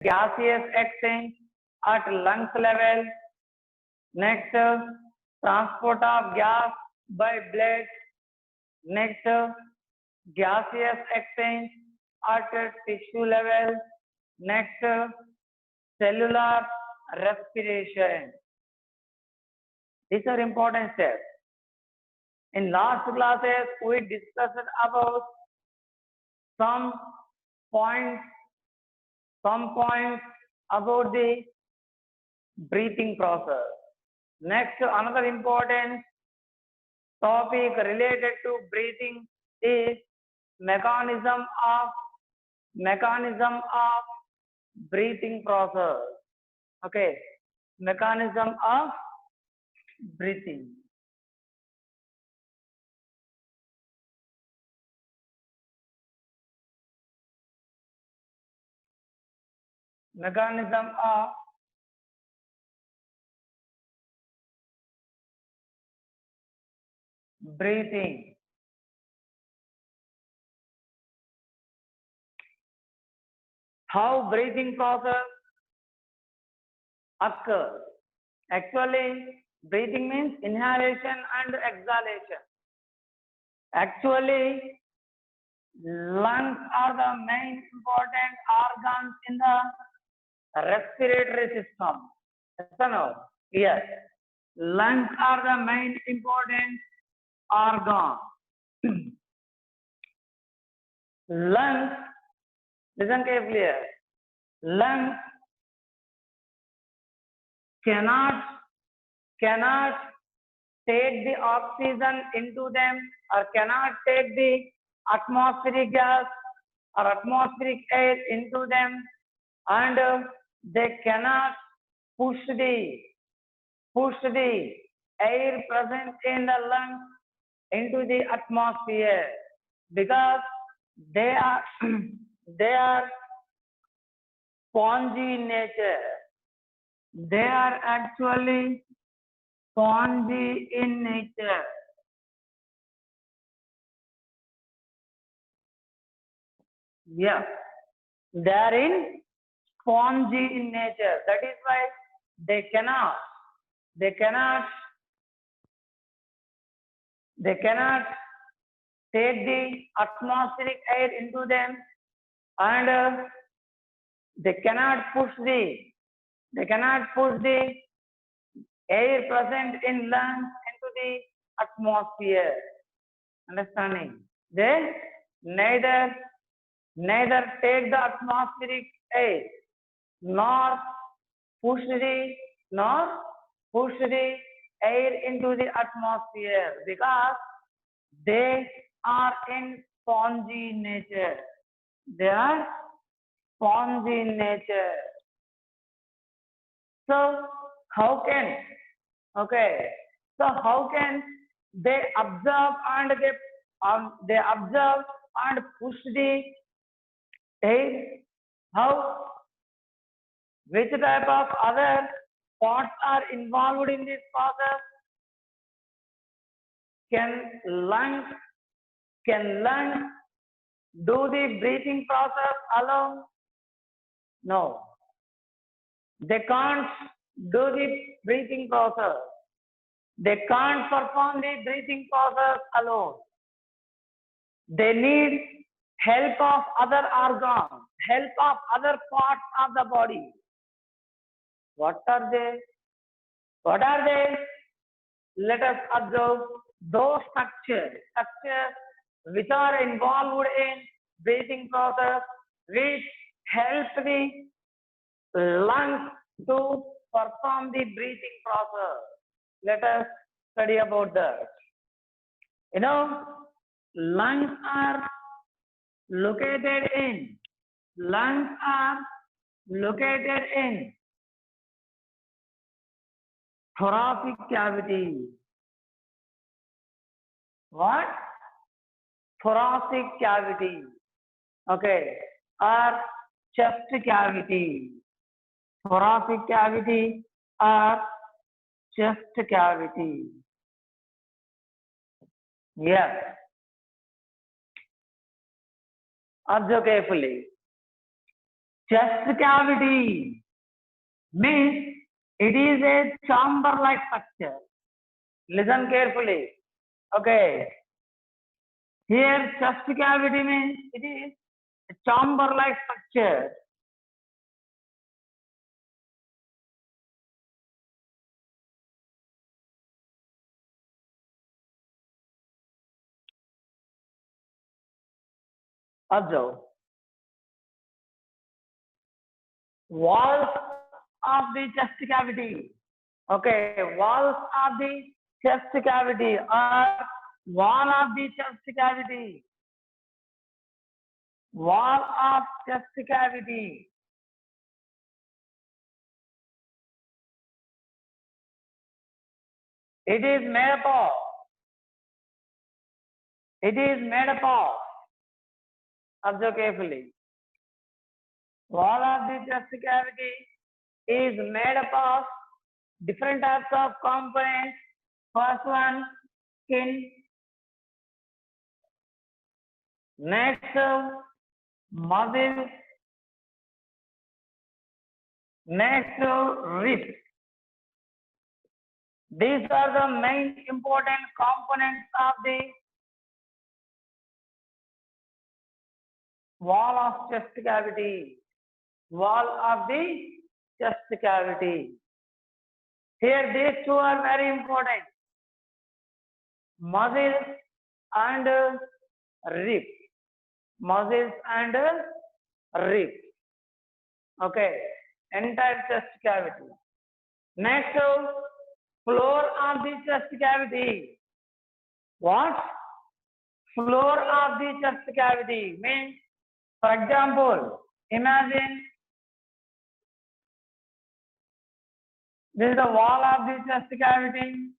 gaseous exchange at lungs level. Next, transport of gas by blood. Next, gaseous exchange at tissue level. Next, cellular respiration. These are important steps. In last classes, we discussed about some points about the breathing process. Next, another important topic related to breathing is mechanism of breathing process. Okay, mechanism of breathing. Mechanism of breathing. How breathing process occurs. Actually, breathing means inhalation and exhalation. Actually, lungs are the main important organs in the respiratory system. Yes or no? Yes. Lungs are the main important organ. Lungs, listen carefully here. Lungs cannot take the oxygen into them, or cannot take the atmospheric gas or atmospheric air into them, and they cannot push the air present in the lungs into the atmosphere, because they are spongy in nature. They are actually spongy in nature. Yeah, they are spongy in nature. That is why they cannot take the atmospheric air into them, and they cannot push the air present in lungs into the atmosphere. Understanding? They neither take the atmospheric air nor push the air into the atmosphere, because they are in spongy nature. They are spongy in nature. So how can they absorb and push the air? How? Which type of other parts are involved in this process? Can lungs do the breathing process alone? No. They can't do the breathing process. They can't perform the breathing process alone. They need help of other organs, help of other parts of the body. What are they? Let us observe those structures which are involved in breathing process, which help the lungs to perform the breathing process. Let us study about that. Lungs are located in thoracic cavity. What? Thoracic cavity. Okay. Or chest cavity. Thoracic cavity or chest cavity. Yes. Observe carefully. Chest cavity means it is a chamber-like structure. Listen carefully. Okay. Here, chest cavity means it is a chamber-like structure. Observe. Walls of the chest cavity. Okay, walls of the chest cavity or wall of the chest cavity. Wall of chest cavity. It is made up of. It is made up of. Observe carefully. Wall of the chest cavity is made up of different types of components. First one, skin. Next, muscles. Next, ribs. These are the main important components of the wall of chest cavity. Wall of the chest cavity. Here, these two are very important. Muscles and ribs. Muscles and ribs. Okay, entire chest cavity. Next, floor of the chest cavity. What? Floor of the chest cavity means, for example, imagine this is the wall of the chest cavity.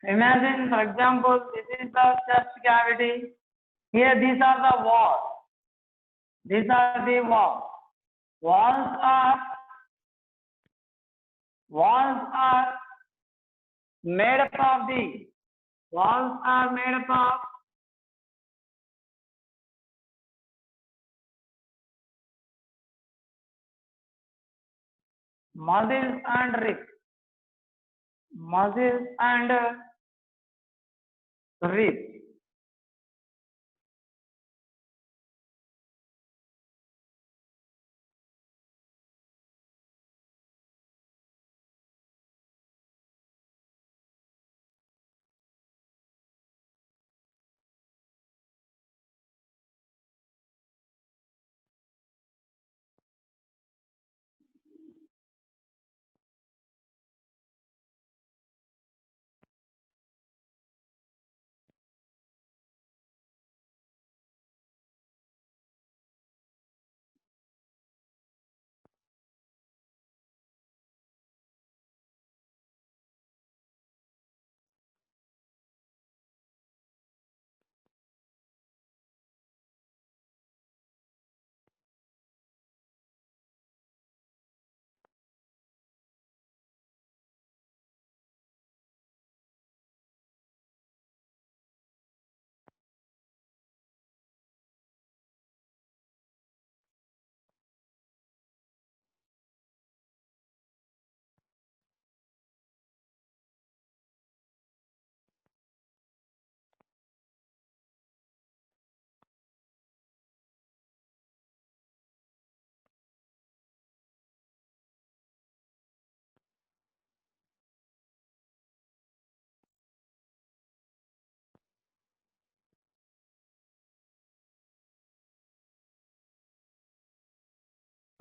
Imagine, for example, this is the chest cavity. Here, these are the walls. These are the walls. Walls are made up of the walls are made up of muscles and ribs. Muscles and ribs.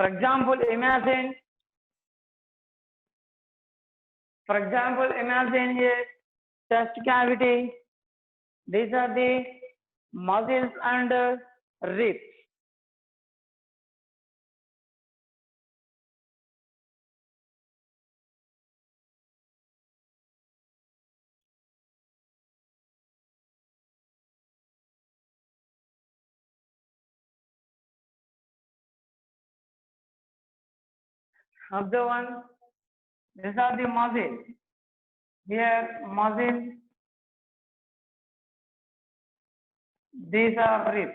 For example, imagine a chest cavity. These are the muscles and ribs. Observe one. These are the muscles. Here, muscles. These are ribs.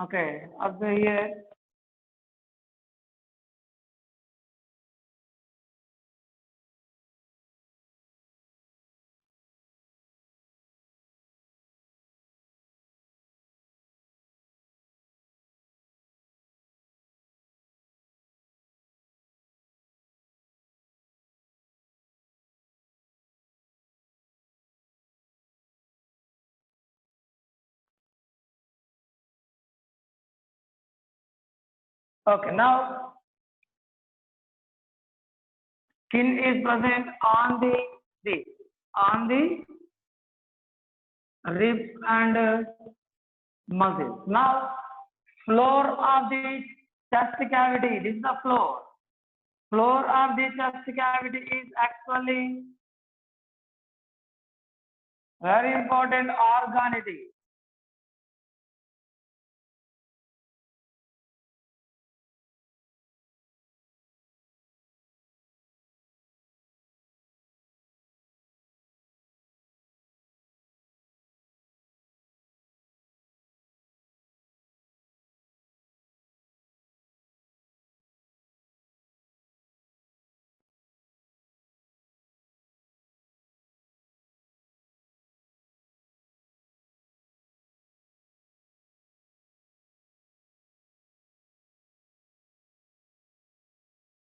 Okay. Observe here. Okay. Now, skin is present on the ribs and muscles. Now, floor of the chest cavity. This is the floor. Floor of the chest cavity is actually very important organ it is.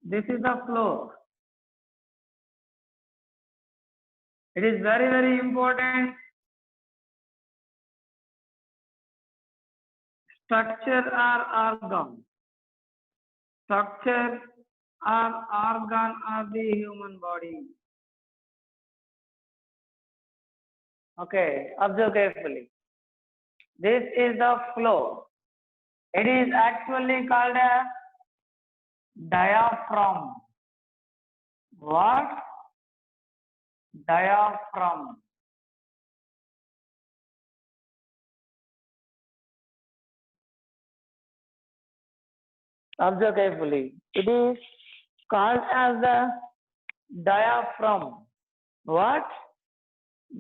This is the floor. It is very, very important structure or organ. Structure or organ of the human body. Okay, observe carefully. This is the floor. It is actually called a diaphragm. What? Diaphragm. Observe carefully. It is called as the diaphragm. What?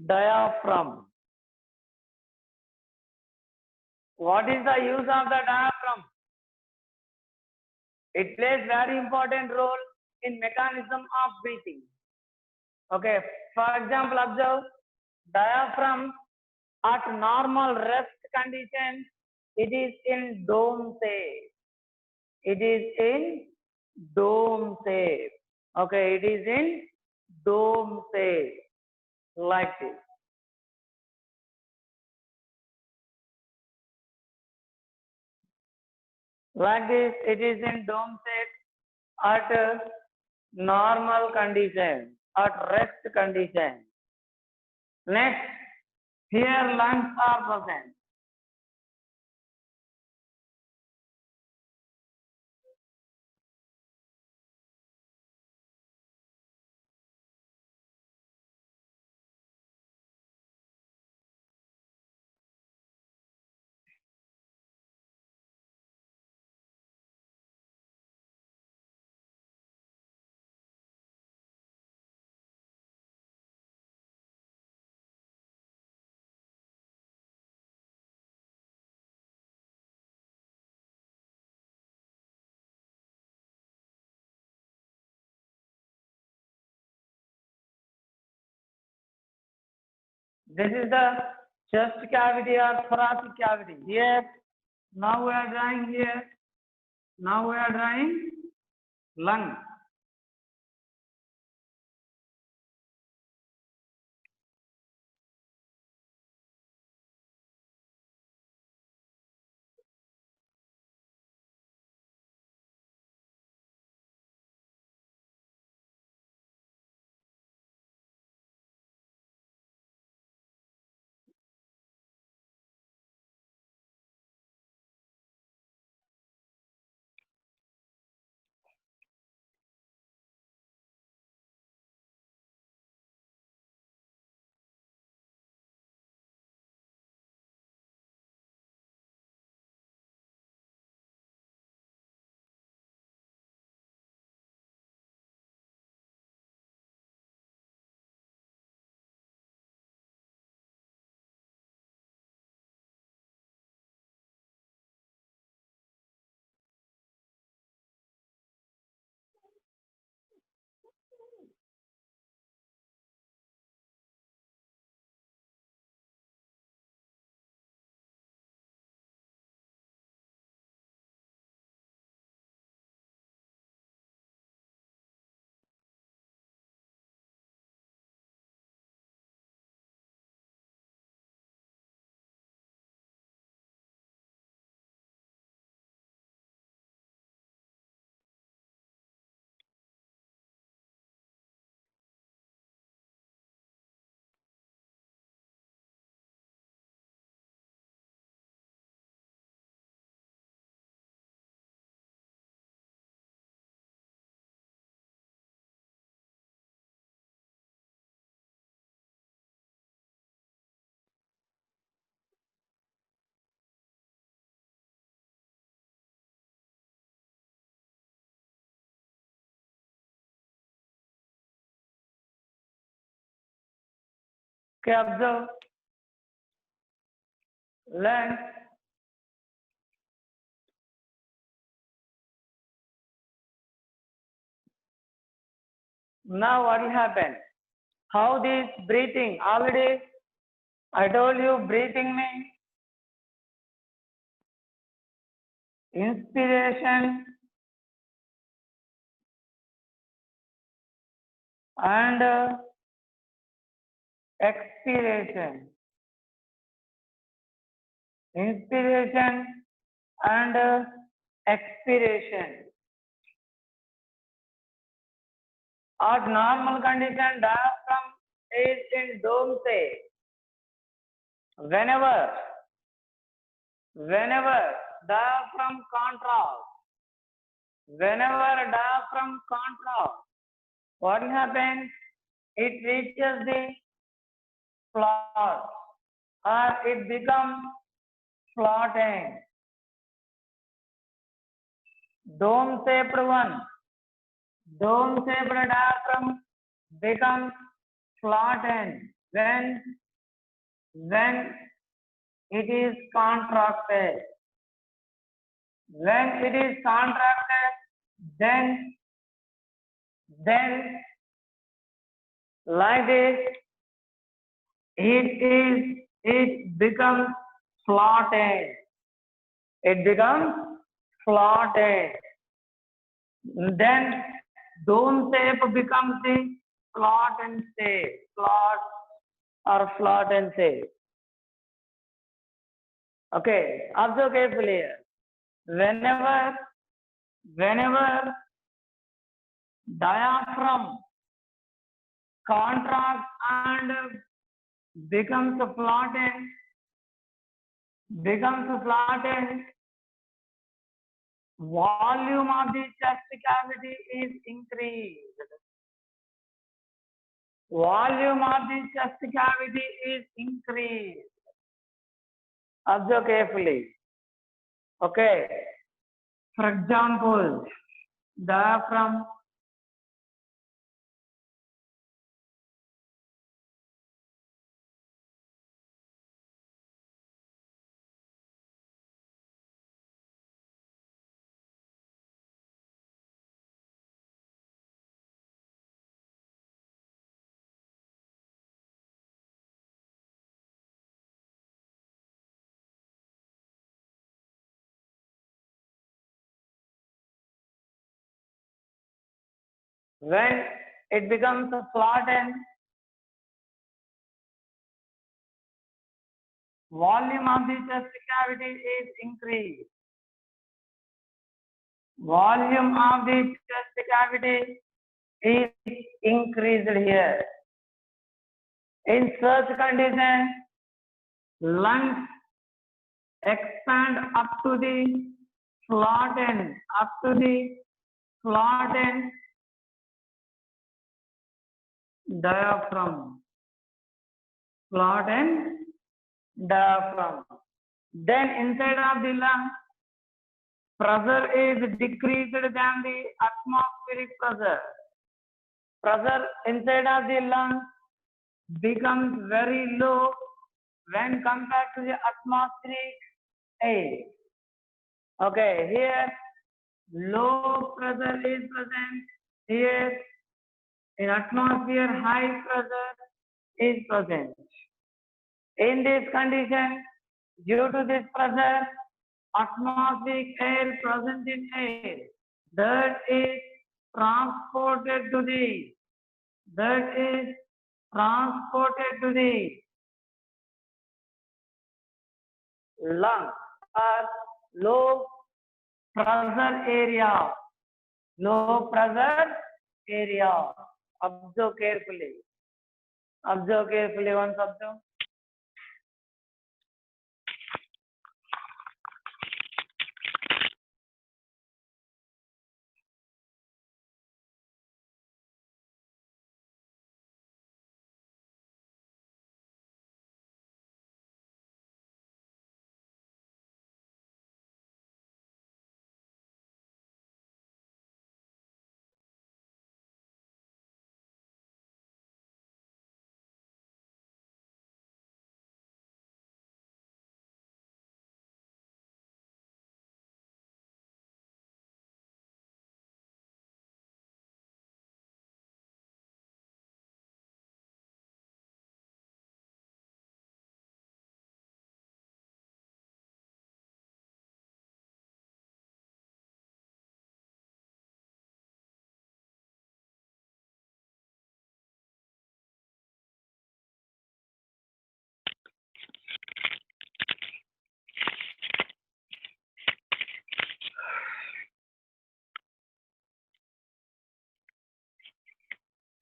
Diaphragm. What is the use of the diaphragm? It plays very important role in mechanism of breathing. Okay, for example, observe diaphragm at normal rest condition, it is in dome shape. It is in dome shape. Okay, it is in dome shape like this. Like this, it is in dome shape at normal condition, at rest condition. Next, here lungs are present. This is the chest cavity or thoracic cavity. Here, now we are drawing here. Now we are drawing lung. Okay, observe. Learn. Now what will happen? How this breathing? Already I told you breathing means inspiration and expiration. Inspiration and expiration. At normal condition, diaphragm is in dome state. Whenever diaphragm contracts, what will happen? It reaches the flat or it becomes flattened. Dome shaped diaphragm becomes flattened when it is contracted. When it is contracted, then like this, it becomes flattened. It becomes flattened. Then dome shape becomes the flattened shape. Flattened shape. Okay, observe carefully here. Whenever diaphragm contracts and becomes flattened, volume of the chest cavity is increased. Volume of the chest cavity is increased. Observe carefully. Okay. For example, diaphragm when it becomes flattened, volume of the chest cavity is increased. Volume of the chest cavity is increased here. In such condition, lungs expand up to the flattened diaphragm. Then inside of the lung, pressure is decreased than the atmospheric pressure. Pressure inside of the lung becomes very low when compared to the atmospheric air. Okay, here low pressure is present. Here in atmosphere, high pressure is present. In this condition, due to this pressure, atmospheric air present in air that is transported to the lung or low pressure area. Observe carefully. Once observe.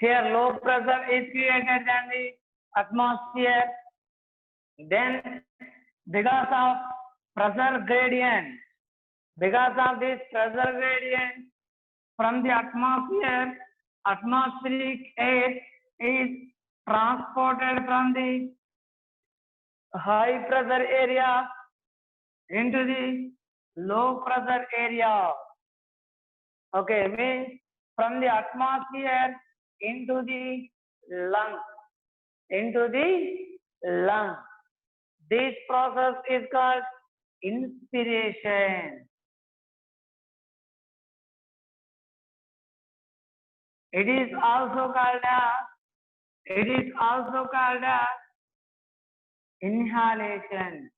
Here low pressure is created than the atmosphere. Then because of pressure gradient, because of this pressure gradient from the atmosphere, atmospheric air is transported from the high pressure area into the low pressure area. Okay, means from the atmosphere into the lung, into the lung. This process is called inspiration. It is also called inhalation.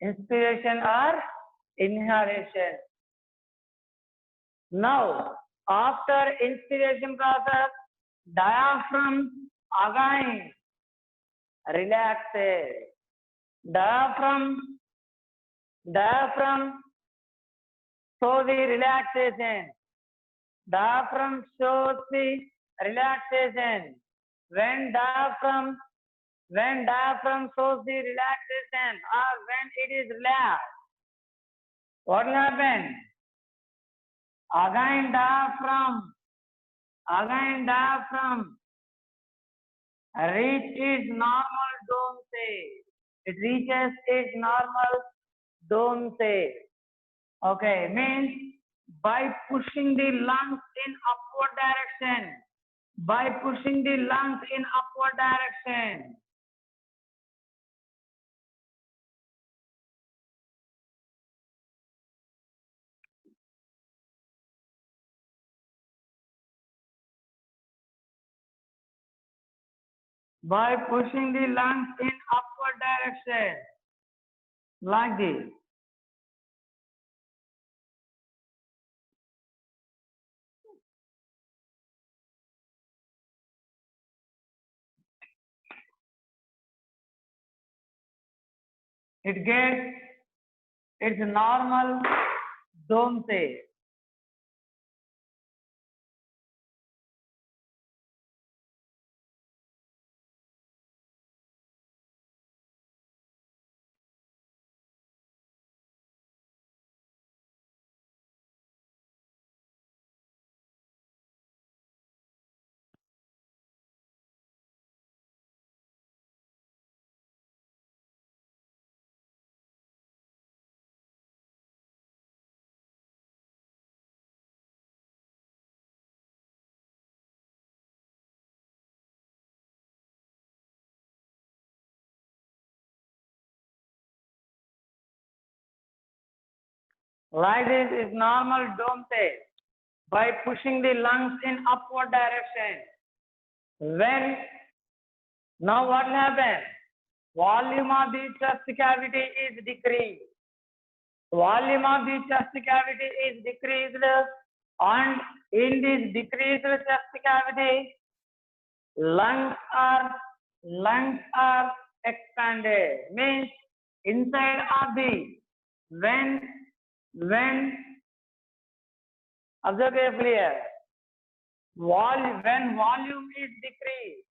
Inspiration or inhalation. Now, after inspiration process, diaphragm again relaxes. Diaphragm shows the relaxation. Diaphragm shows the relaxation. When diaphragm shows the relaxation or when it is relaxed, what will happen? Again diaphragm reach its normal dome state. It reaches its normal dome state. Okay, means by pushing the lungs in upward direction. By pushing the lungs in upward direction. By pushing the lungs in upward direction. Like this. It gets its normal dome state. Like this is normal dome state. By pushing the lungs in upward direction. When now what will happen? Volume of the chest cavity is decreased. Volume of the chest cavity is decreased, and in this decreased chest cavity, lungs are expanded. Means inside of the when observe carefully here. When volume is decreased,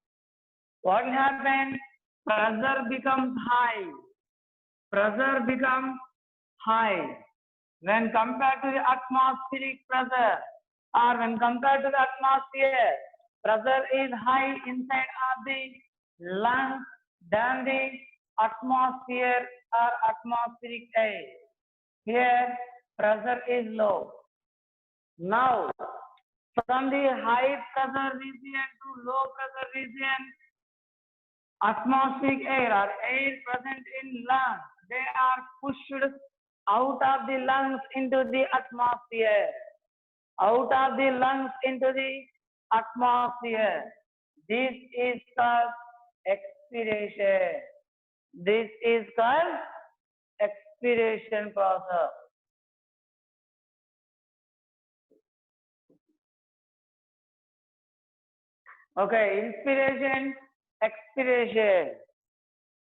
what will happen? Pressure becomes high. Pressure becomes high. When compared to the atmospheric pressure or when compared to the atmosphere, pressure is high inside of the lungs than the atmosphere or atmospheric air. Here, pressure is low. Now, from the high pressure region to low pressure region, atmospheric air or air present in lungs, they are pushed out of the lungs into the atmosphere. Out of the lungs into the atmosphere. This is called expiration. This is called expiration process. Okay, inspiration, expiration.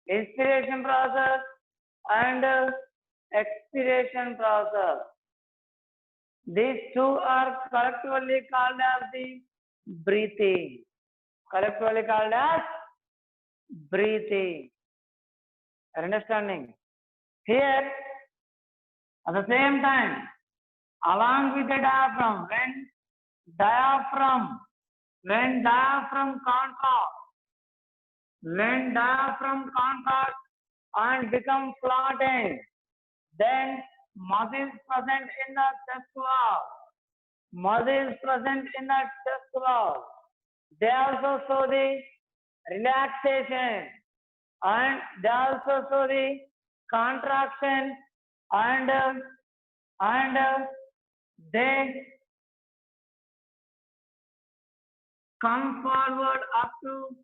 inspiration process and expiration process. These two are collectively called as the breathing. Collectively called as breathing. Understanding? Here, at the same time, along with the diaphragm, when diaphragm contracts and become flattened, then muscles present in the chest wall, they also show the relaxation and they also show the contraction and they come forward up to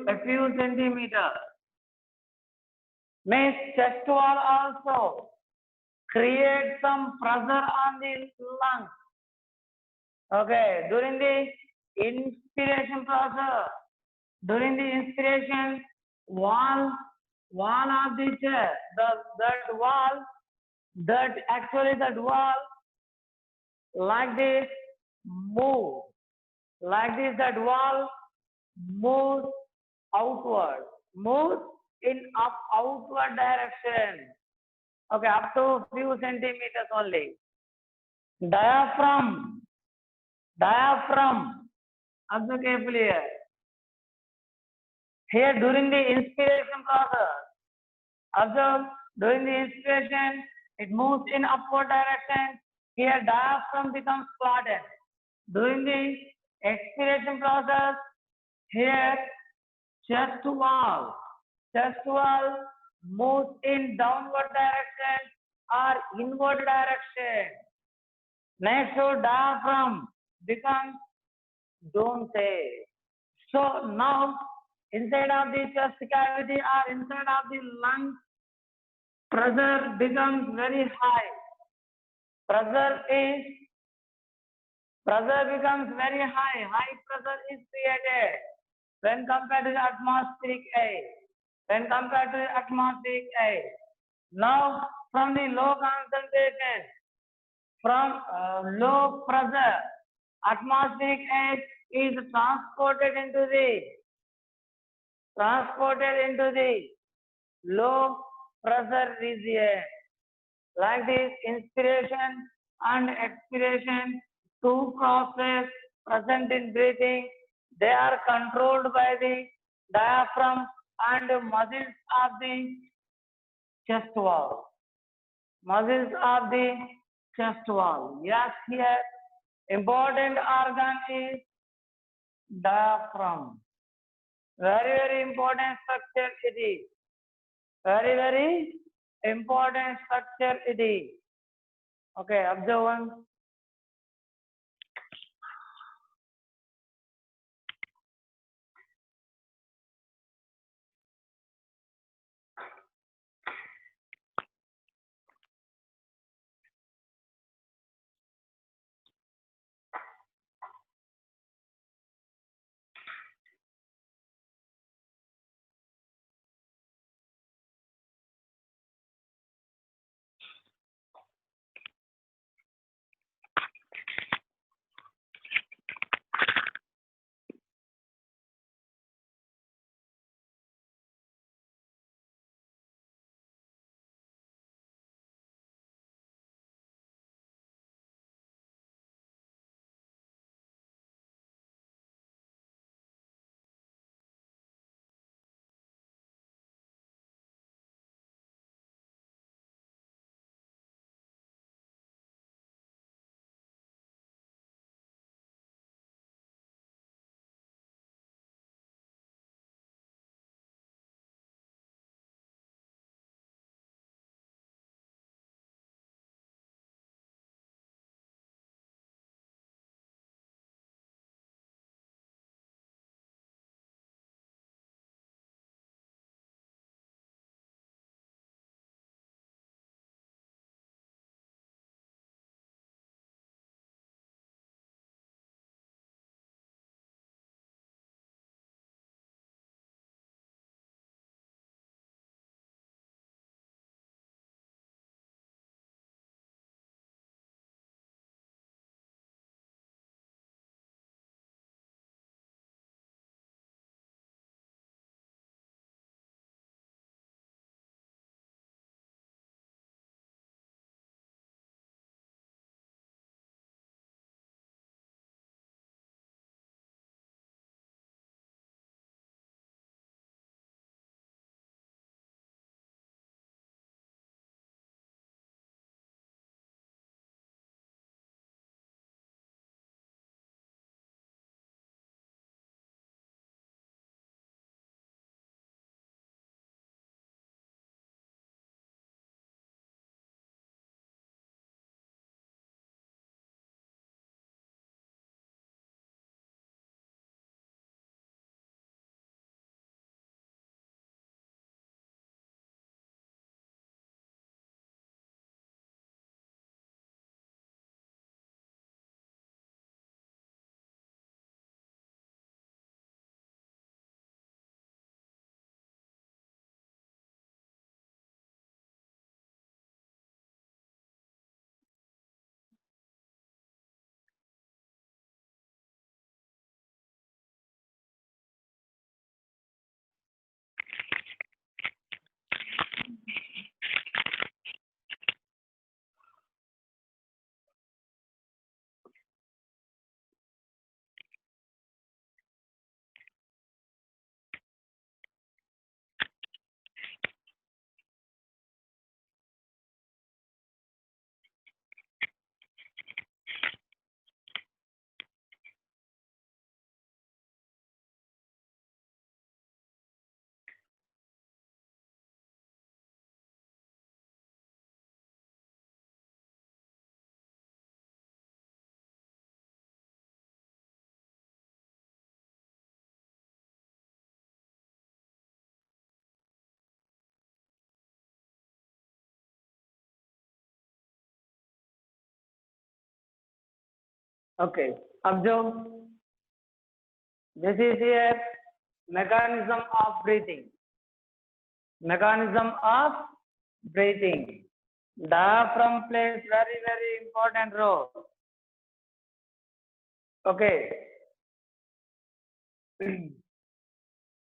a few centimeters. Means chest wall also create some pressure on the lungs. Okay, during the inspiration process, during the inspiration, wall of the chest, that wall, like this move, that wall moves outward, moves in outward direction. Okay, up to few centimeters only. Diaphragm, observe carefully here. Here during the inspiration process, observe during the inspiration, it moves in upward direction. Here diaphragm becomes flattened. During the expiration process, here chest wall moves in downward direction or inward direction. Next to diaphragm becomes dome. So now inside of the chest cavity or inside of the lungs, pressure becomes very high. Pressure becomes very high. High pressure is created when compared to the atmospheric air. Now, from the low concentration, from low pressure, atmospheric air is transported into the low pressure region. Like this, inspiration and expiration, two processes present in breathing, they are controlled by the diaphragm and muscles of the chest wall. Yes, here important organ is diaphragm. Very, very important structure it is. Very, very important structure it is. Okay, observe one. Okay, observe. This is here mechanism of breathing. Mechanism of breathing. Diaphragm plays very important role. Okay.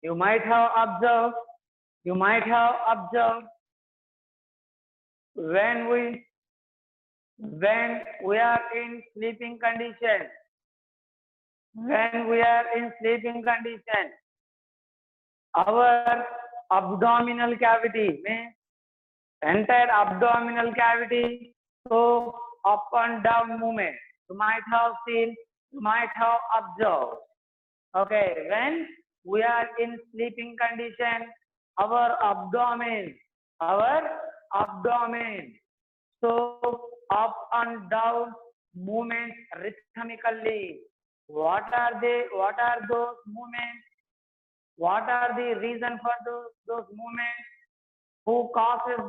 You might have observed when we are in sleeping condition, our abdominal cavity means entire abdominal cavity, so up and down movement. You might have seen, you might have observed. Okay, when we are in sleeping condition, our abdomen, so up and down movements rhythmically. What are they? What are those movements? What are the reason for those movements? Who causes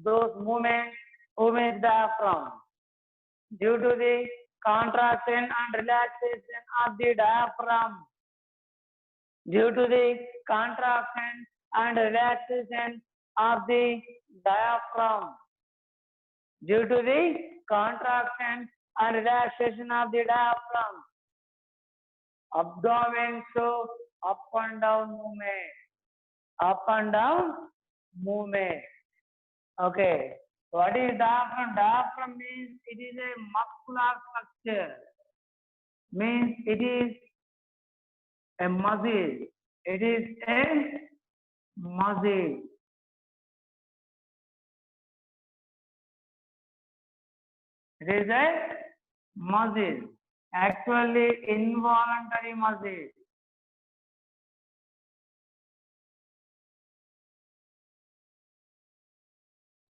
those movements? Who is diaphragm? Due to the contraction and relaxation of the diaphragm. Due to the contraction and relaxation of the diaphragm. Due to the contraction and relaxation of the diaphragm, abdomen shows up and down movement. Okay. What is diaphragm? Diaphragm means it is a muscular structure. Means it is a muscle. It is a muscle. It is a muscle. Actually involuntary muscle.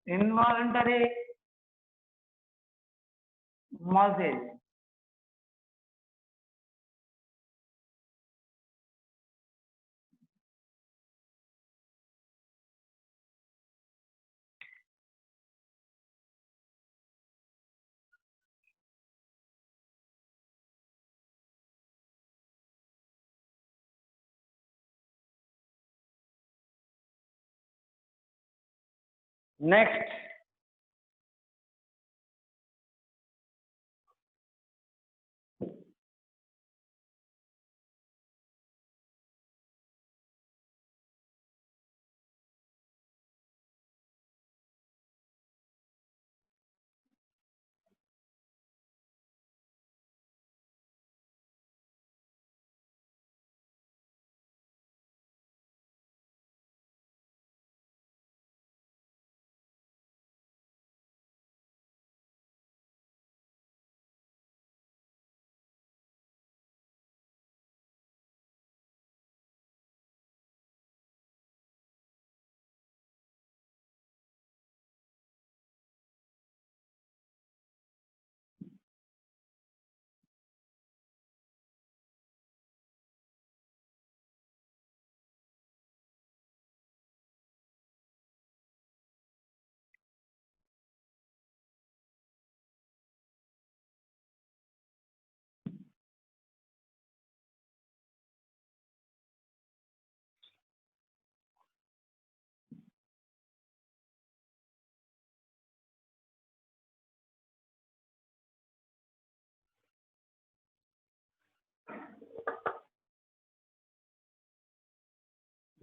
Involuntary muscle.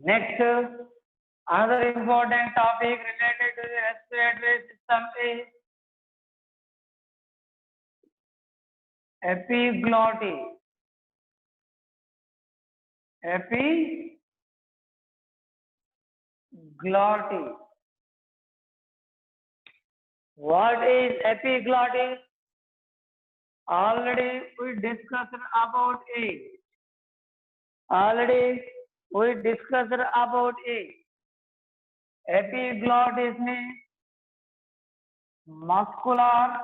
Next, another important topic related to the respiratory system is epiglottis. Epiglottis. What is epiglottis? Already we discussed about it. Epiglottis means muscular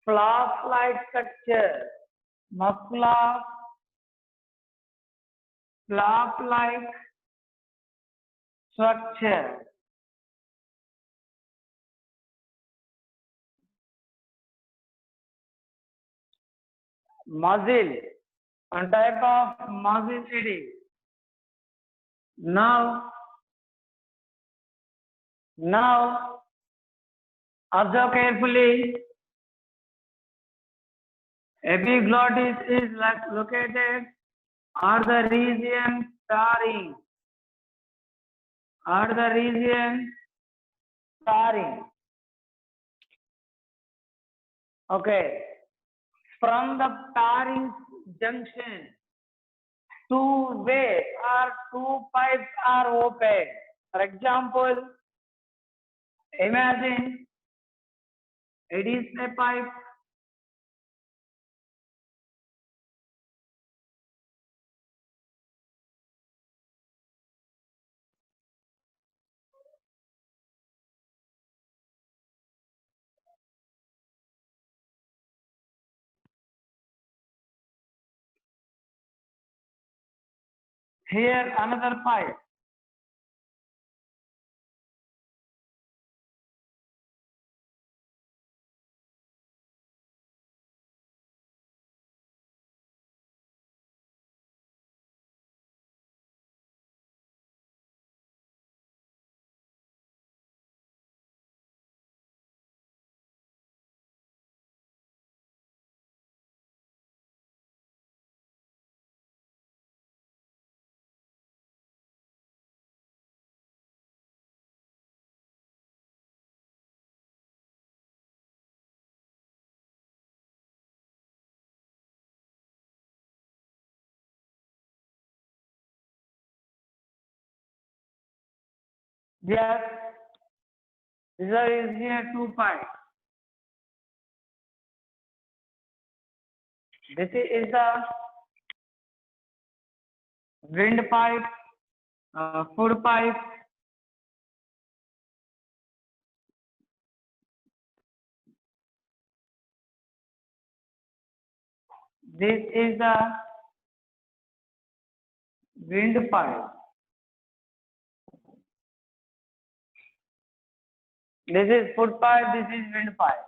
flap-like structure. Muscular flap-like structure. muscle, one type of muscle it is. Now observe carefully. Epiglottis is located at the region starring. At the region starring. Okay. From the pharynx junction, two ways or two pipes are open. For example, imagine it is a pipe. Here another pipe. Yes, there is here two pipes. This is the wind pipe, food pipe. This is the wind pipe. This is food pipe, this is wind pipe.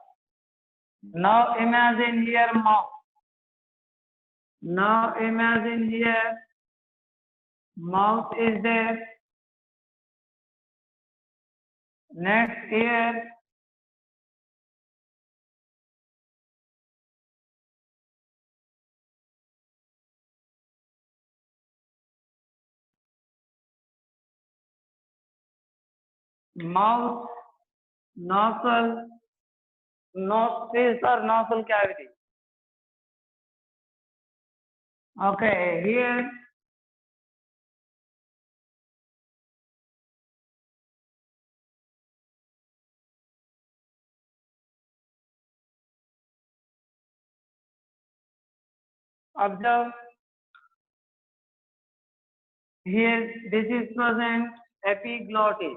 Now imagine here mouth. Now imagine here mouth is there. Next here mouth, nostril, nostrils or nostril cavity. Okay, here observe. Here this is present epiglottis.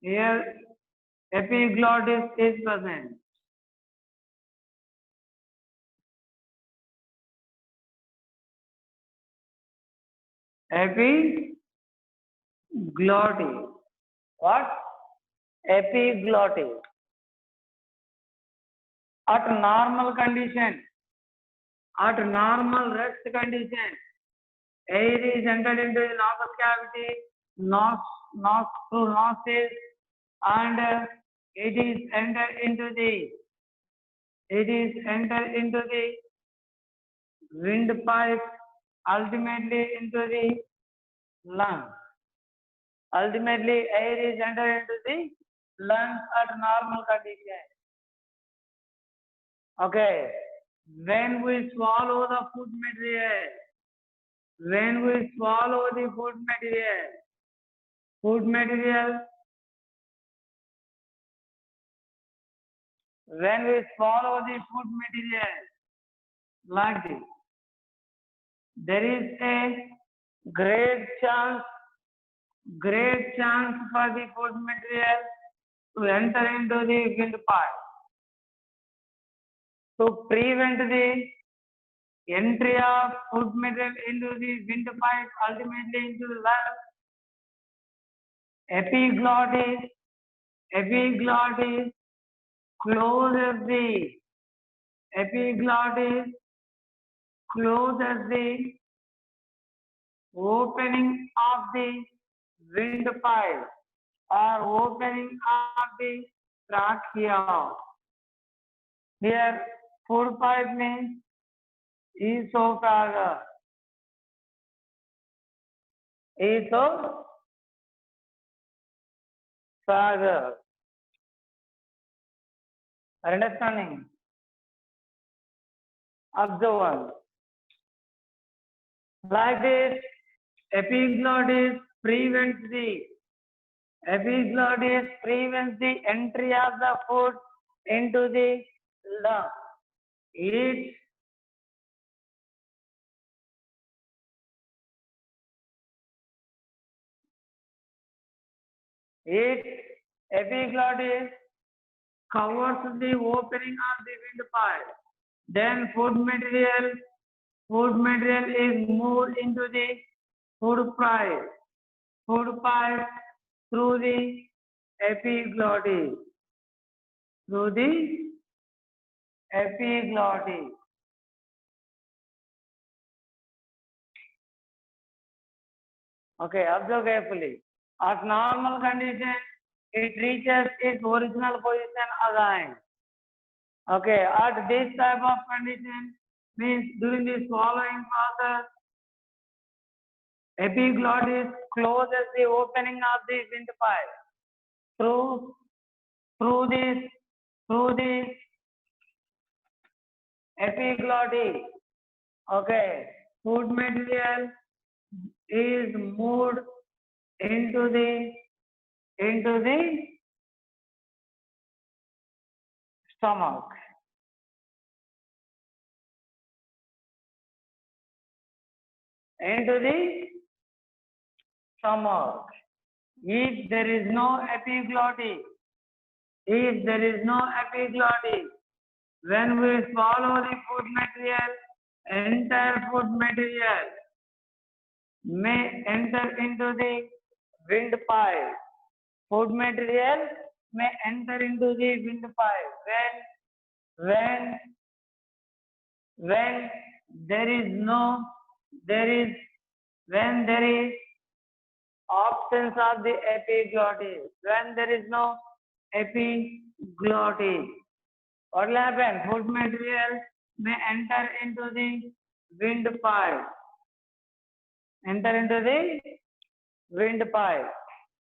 Here epiglottis is present. Epiglottis. What? Epiglottis. At normal condition, at normal rest condition, air is entered into the nasal cavity, through nostrils, and it is entered into the windpipe, ultimately into the lung. Ultimately, air is entered into the lungs at normal condition. Okay. When we swallow the food material, when we swallow the food material, when we swallow the food material like this, there is a great chance for the food material to enter into the windpipe. To prevent the entry of food material into the windpipe, ultimately into the lung, epiglottis closes closes the opening of the windpipe or opening of the trachea. Here, food pipe means esophagus. Esophagus. Understanding? Observe. Like this, epiglottis prevents the entry of the food into the lung. Its epiglottis covers the opening of the windpipe. Then food material is moved into the food pipe through the epiglottis. Okay, observe carefully. At normal condition, it reaches its original position again. Okay, at this type of condition, means during the swallowing process, epiglottis closes the opening of the windpipe through the epiglottis. Okay, food material is moved into the stomach. Into the stomach. If there is no epiglottis, when we swallow the food material, entire food material may enter into the windpipe. Food material may enter into the windpipe when there is absence of the epiglottis. When there is no epiglottis, what will happen? Food material may enter into the windpipe.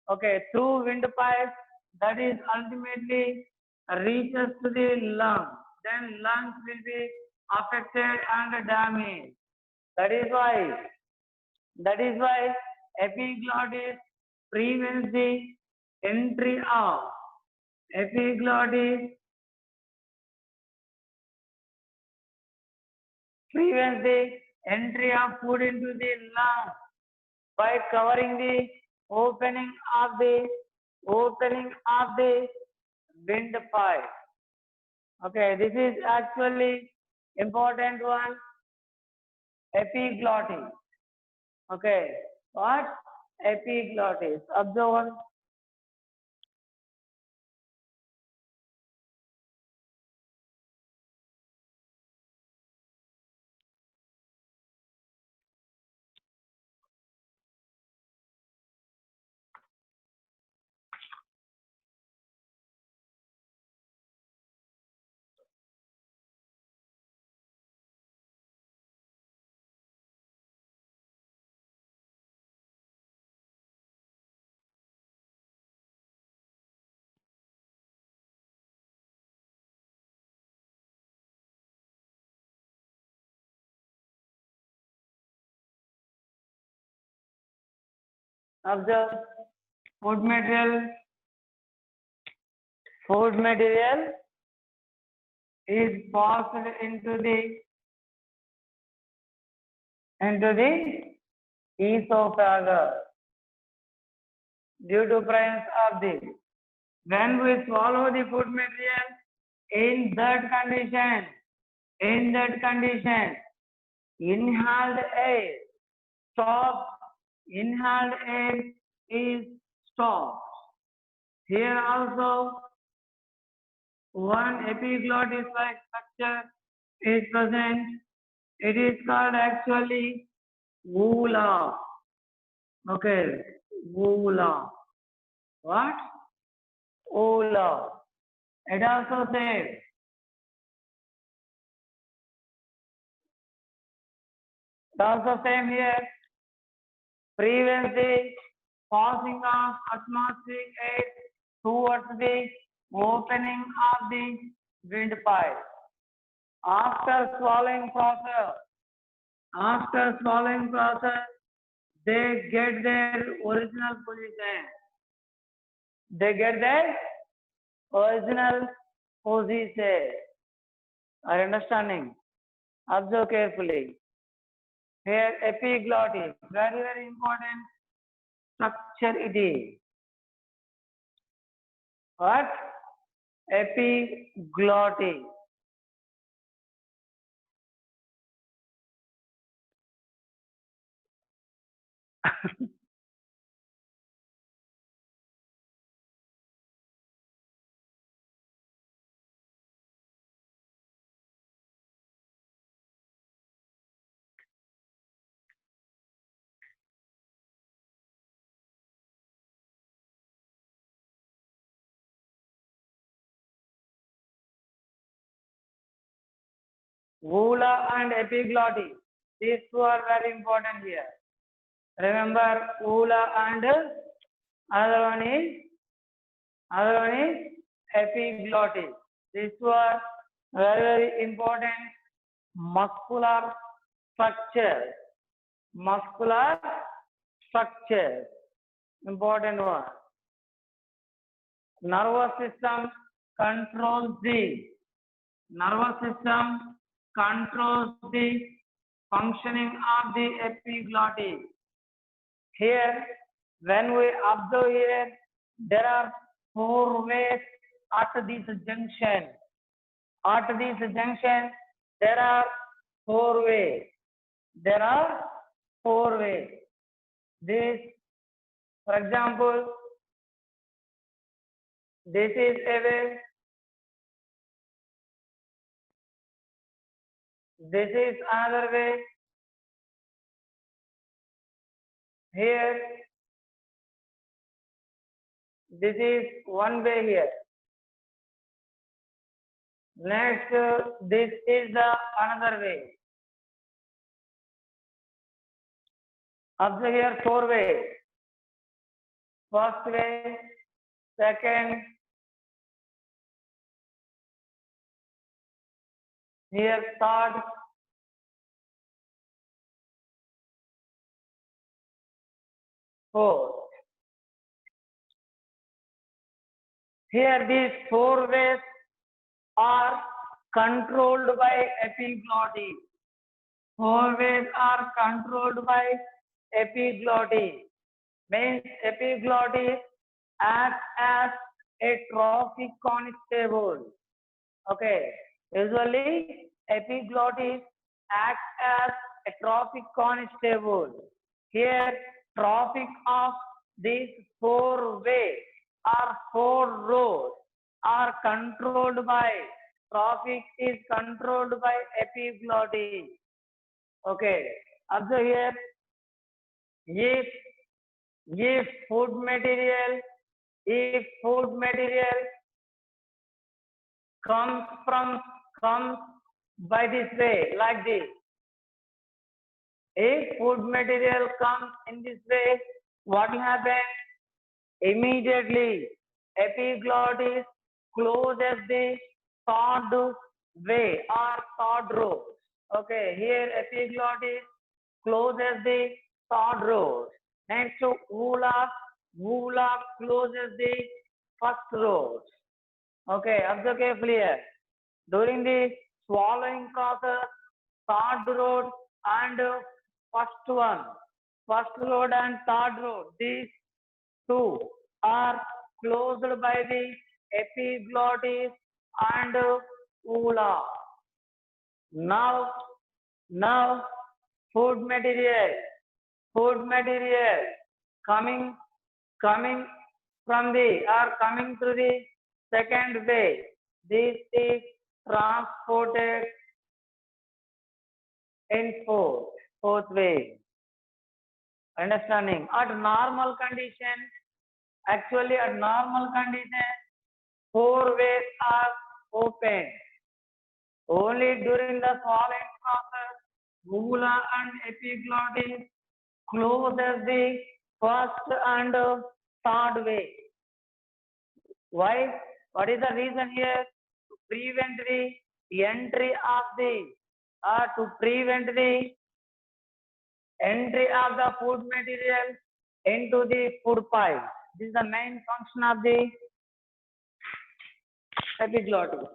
Okay, through windpipe, that is ultimately reaches to the lung. Then lungs will be affected and damaged. That is why epiglottis prevents the entry of food into the lung by covering the opening of the windpipe. Okay, this is actually important one. Epiglottis. Okay, what? Epiglottis. Observe one. Observe food material is passed into the esophagus due to presence of this. When we swallow the food material, in that condition, inhaled air stops. Inhaled air is stopped. Here also, one epiglottis-like structure is present It is called actually uvula. Okay, uvula. What? Uvula. It also says it also same here. Prevents the passing of atmospheric air towards the opening of the windpipe. After swallowing process, they get their original position. They get their original position. Are you understanding? Observe carefully. Here, epiglottis, very, very important structure it is. What? Epiglottis. Uvula and epiglottis. These two are very important here. Remember, uvula and other one is epiglottis. These two are very, very important muscular structure. Muscular structure. Important one. Nervous system controls the functioning of the epiglottis. Here, when we observe here, there are four ways at this junction. At this junction, there are four ways. This, for example, this is a way. This is another way. Here, this is one way here. Next, this is the another way. Observe here four ways. First way, second, here third, fourth. Here these four ways are controlled by epiglottis. Four ways are controlled by epiglottis. Means epiglottis acts as a traffic constable. Okay. Usually epiglottis acts as a traffic constable. Here traffic of these four ways or four roads are controlled by epiglottis. Okay. Observe here. If food material comes by this way, like this. If food material comes in this way, what will happen? Immediately, epiglottis closes the third way or third road. Okay, here epiglottis closes the third road. Next to uvula closes the first road. Okay, observe carefully here. During the swallowing process, third road and first road and third road, these two are closed by the epiglottis and uvula. Now food material coming from the or coming through the second way. This is transported in fourth way. Understanding? At normal condition, actually at normal condition, 4 ways are open. Only during the swallowing process, uvula and epiglottis closes the first and third way. Why? What is the reason here? To prevent the entry of the food material into the food pipe. This is the main function of the epiglottis.